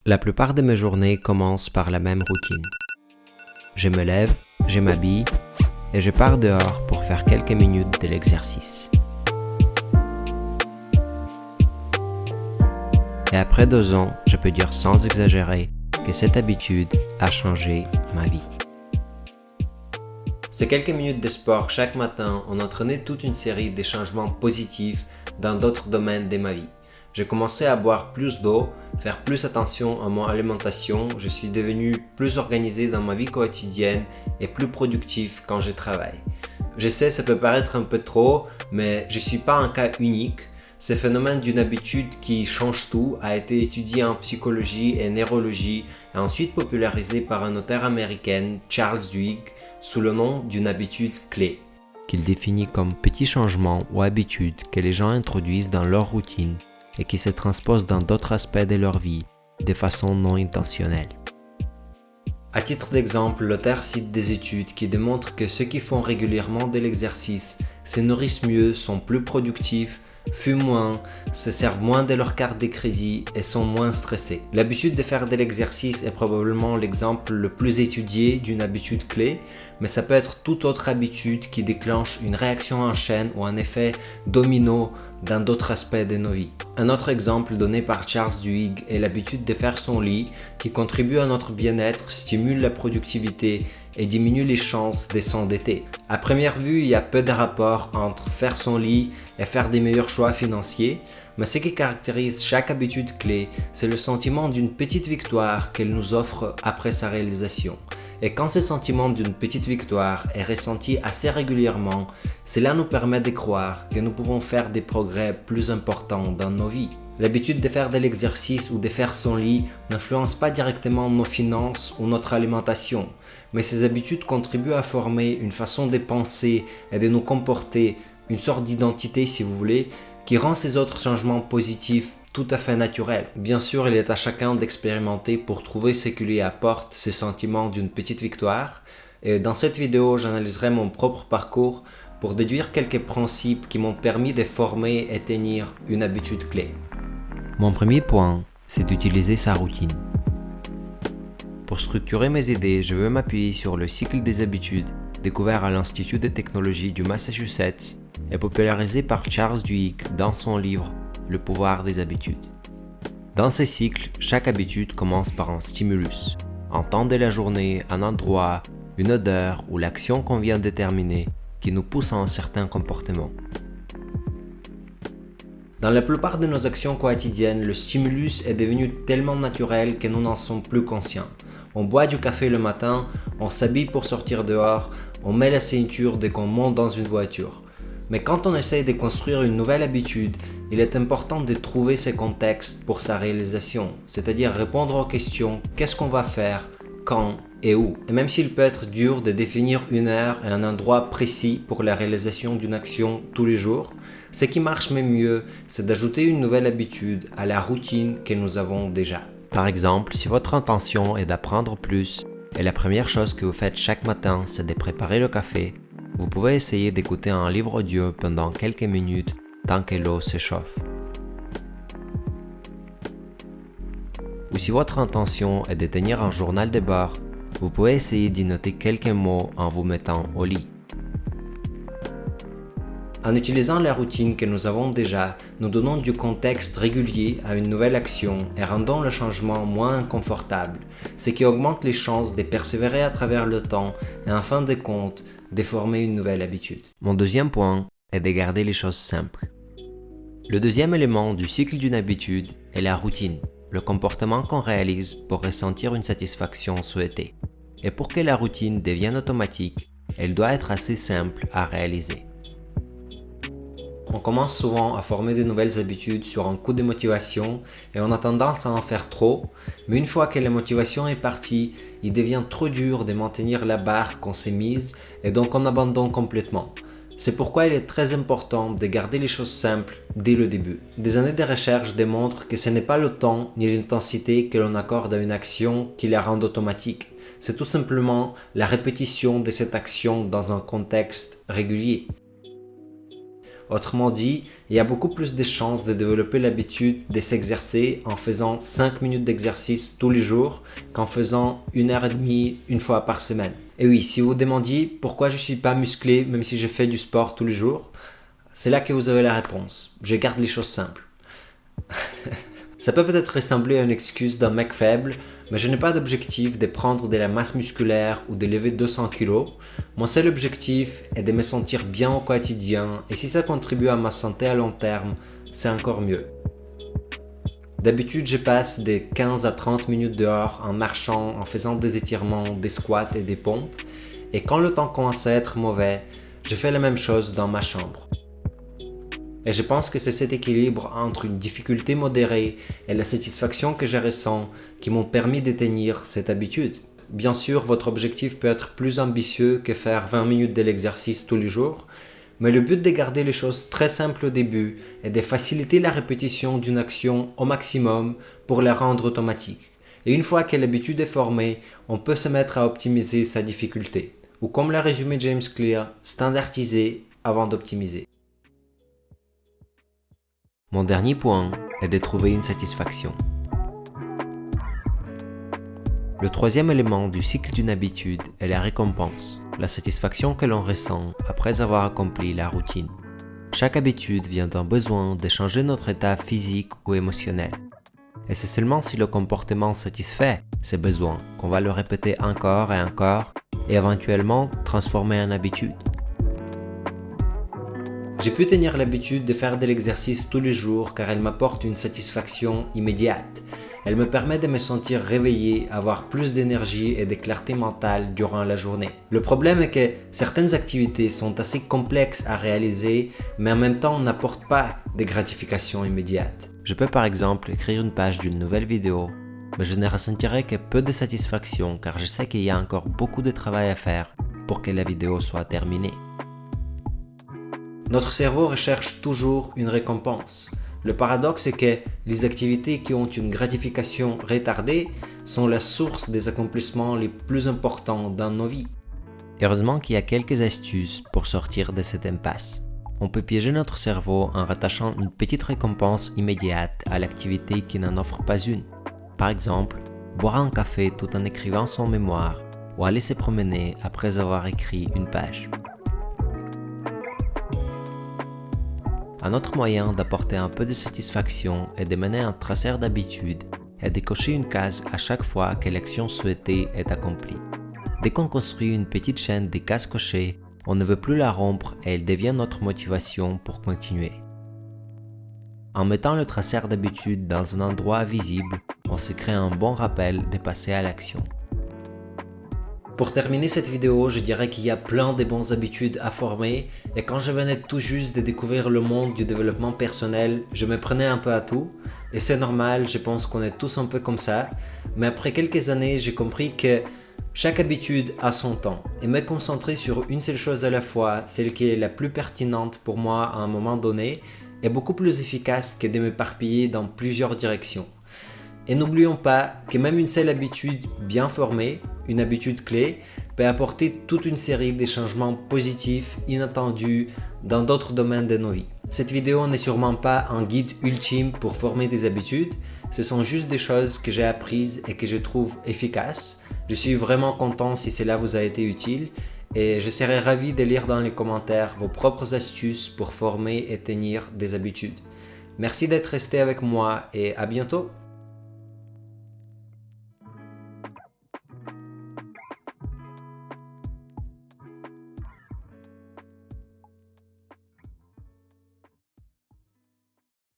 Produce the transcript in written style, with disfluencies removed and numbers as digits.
La plupart de mes journées commencent par la même routine. Je me lève, je m'habille et je pars dehors pour faire quelques minutes de l'exercice. Et après 2 ans, je peux dire sans exagérer que cette habitude a changé ma vie. Ces quelques minutes de sport chaque matin ont entraîné toute une série de changements positifs dans d'autres domaines de ma vie. J'ai commencé à boire plus d'eau, faire plus attention à mon alimentation, je suis devenu plus organisé dans ma vie quotidienne et plus productif quand je travaille. Je sais, ça peut paraître un peu trop, mais je ne suis pas un cas unique. Ce phénomène d'une habitude qui change tout a été étudié en psychologie et neurologie et ensuite popularisé par un auteur américain, Charles Duhigg, sous le nom d'une habitude clé, qu'il définit comme petits changements ou habitudes que les gens introduisent dans leur routine et qui se transposent dans d'autres aspects de leur vie de façon non intentionnelle. À titre d'exemple, l'auteur cite des études qui démontrent que ceux qui font régulièrement de l'exercice se nourrissent mieux, sont plus productifs, fument moins, se servent moins de leur carte de crédit et sont moins stressés. L'habitude de faire de l'exercice est probablement l'exemple le plus étudié d'une habitude clé, mais ça peut être toute autre habitude qui déclenche une réaction en chaîne ou un effet domino dans d'autres aspects de nos vies. Un autre exemple donné par Charles Duhigg est l'habitude de faire son lit qui contribue à notre bien-être, stimule la productivité et diminue les chances de s'endetter. À première vue, il y a peu de rapport entre faire son lit et faire des meilleurs choix financiers, mais ce qui caractérise chaque habitude clé, c'est le sentiment d'une petite victoire qu'elle nous offre après sa réalisation. Et quand ce sentiment d'une petite victoire est ressenti assez régulièrement, cela nous permet de croire que nous pouvons faire des progrès plus importants dans nos vies. L'habitude de faire de l'exercice ou de faire son lit n'influence pas directement nos finances ou notre alimentation, mais ces habitudes contribuent à former une façon de penser et de nous comporter, une sorte d'identité si vous voulez, qui rend ces autres changements positifs tout à fait naturels. Bien sûr, il est à chacun d'expérimenter pour trouver ce qui lui apporte ce sentiment d'une petite victoire. Et dans cette vidéo, j'analyserai mon propre parcours pour déduire quelques principes qui m'ont permis de former et tenir une habitude clé. Mon premier point, c'est d'utiliser sa routine. Pour structurer mes idées, je veux m'appuyer sur le cycle des habitudes découvert à l'Institut de technologie du Massachusetts et popularisé par Charles Duhigg dans son livre « Le pouvoir des habitudes ». Dans ce cycle, chaque habitude commence par un stimulus, un temps de la journée, un endroit, une odeur ou l'action qu'on vient de déterminer qui nous pousse à un certain comportement. Dans la plupart de nos actions quotidiennes, le stimulus est devenu tellement naturel que nous n'en sommes plus conscients. On boit du café le matin, on s'habille pour sortir dehors, on met la ceinture dès qu'on monte dans une voiture. Mais quand on essaye de construire une nouvelle habitude, il est important de trouver ce contexte pour sa réalisation, c'est-à-dire répondre aux questions « qu'est-ce qu'on va faire, quand et où ?» Et même s'il peut être dur de définir une heure et un endroit précis pour la réalisation d'une action tous les jours, ce qui marche même mieux, c'est d'ajouter une nouvelle habitude à la routine que nous avons déjà. Par exemple, si votre intention est d'apprendre plus et la première chose que vous faites chaque matin, c'est de préparer le café, vous pouvez essayer d'écouter un livre audio pendant quelques minutes tant que l'eau se chauffe. Ou si votre intention est de tenir un journal de bord, vous pouvez essayer d'y noter quelques mots en vous mettant au lit. En utilisant la routine que nous avons déjà, nous donnons du contexte régulier à une nouvelle action et rendons le changement moins inconfortable, ce qui augmente les chances de persévérer à travers le temps et en fin de compte, de former une nouvelle habitude. Mon deuxième point est de garder les choses simples. Le deuxième élément du cycle d'une habitude est la routine, le comportement qu'on réalise pour ressentir une satisfaction souhaitée. Et pour que la routine devienne automatique, elle doit être assez simple à réaliser. On commence souvent à former de nouvelles habitudes sur un coup de motivation et on a tendance à en faire trop, mais une fois que la motivation est partie, il devient trop dur de maintenir la barre qu'on s'est mise et donc on abandonne complètement. C'est pourquoi il est très important de garder les choses simples dès le début. Des années de recherche démontrent que ce n'est pas le temps ni l'intensité que l'on accorde à une action qui la rend automatique. C'est tout simplement la répétition de cette action dans un contexte régulier. Autrement dit, il y a beaucoup plus de chances de développer l'habitude de s'exercer en faisant 5 minutes d'exercice tous les jours qu'en faisant 1h30 une fois par semaine. Et oui, si vous vous demandiez pourquoi je ne suis pas musclé même si je fais du sport tous les jours, c'est là que vous avez la réponse. Je garde les choses simples. Ça peut peut-être ressembler à une excuse d'un mec faible, mais je n'ai pas d'objectif de prendre de la masse musculaire ou de lever 200 kg. Mon seul objectif est de me sentir bien au quotidien et si ça contribue à ma santé à long terme, c'est encore mieux. D'habitude, je passe de 15 à 30 minutes dehors en marchant, en faisant des étirements, des squats et des pompes. Et quand le temps commence à être mauvais, je fais la même chose dans ma chambre. Et je pense que c'est cet équilibre entre une difficulté modérée et la satisfaction que je ressens qui m'ont permis de tenir cette habitude. Bien sûr, votre objectif peut être plus ambitieux que faire 20 minutes de l'exercice tous les jours, mais le but de garder les choses très simples au début est de faciliter la répétition d'une action au maximum pour la rendre automatique. Et une fois que l'habitude est formée, on peut se mettre à optimiser sa difficulté, ou comme l'a résumé James Clear, standardiser avant d'optimiser. Mon dernier point est de trouver une satisfaction. Le troisième élément du cycle d'une habitude est la récompense, la satisfaction que l'on ressent après avoir accompli la routine. Chaque habitude vient d'un besoin de changer notre état physique ou émotionnel. Et c'est seulement si le comportement satisfait ces besoins qu'on va le répéter encore et encore et éventuellement transformer en habitude. J'ai pu tenir l'habitude de faire de l'exercice tous les jours car elle m'apporte une satisfaction immédiate. Elle me permet de me sentir réveillé, avoir plus d'énergie et de clarté mentale durant la journée. Le problème est que certaines activités sont assez complexes à réaliser, mais en même temps n'apportent pas de gratification immédiate. Je peux par exemple écrire une page d'une nouvelle vidéo, mais je ne ressentirai que peu de satisfaction car je sais qu'il y a encore beaucoup de travail à faire pour que la vidéo soit terminée. Notre cerveau recherche toujours une récompense. Le paradoxe est que les activités qui ont une gratification retardée sont la source des accomplissements les plus importants dans nos vies. Heureusement qu'il y a quelques astuces pour sortir de cette impasse. On peut piéger notre cerveau en rattachant une petite récompense immédiate à l'activité qui n'en offre pas une. Par exemple, boire un café tout en écrivant son mémoire ou aller se promener après avoir écrit une page. Un autre moyen d'apporter un peu de satisfaction est de mener un traceur d'habitude et de cocher une case à chaque fois que l'action souhaitée est accomplie. Dès qu'on construit une petite chaîne de cases cochées, on ne veut plus la rompre et elle devient notre motivation pour continuer. En mettant le traceur d'habitude dans un endroit visible, on se crée un bon rappel de passer à l'action. Pour terminer cette vidéo, je dirais qu'il y a plein de bonnes habitudes à former et quand je venais tout juste de découvrir le monde du développement personnel, je me prenais un peu à tout et c'est normal, je pense qu'on est tous un peu comme ça, mais après quelques années, j'ai compris que chaque habitude a son temps et me concentrer sur une seule chose à la fois, celle qui est la plus pertinente pour moi à un moment donné, est beaucoup plus efficace que de m'éparpiller dans plusieurs directions. Et n'oublions pas que même une seule habitude bien formée, une habitude clé, peut apporter toute une série de changements positifs, inattendus dans d'autres domaines de nos vies. Cette vidéo n'est sûrement pas un guide ultime pour former des habitudes, ce sont juste des choses que j'ai apprises et que je trouve efficaces. Je suis vraiment content si cela vous a été utile et je serai ravi de lire dans les commentaires vos propres astuces pour former et tenir des habitudes. Merci d'être resté avec moi et à bientôt!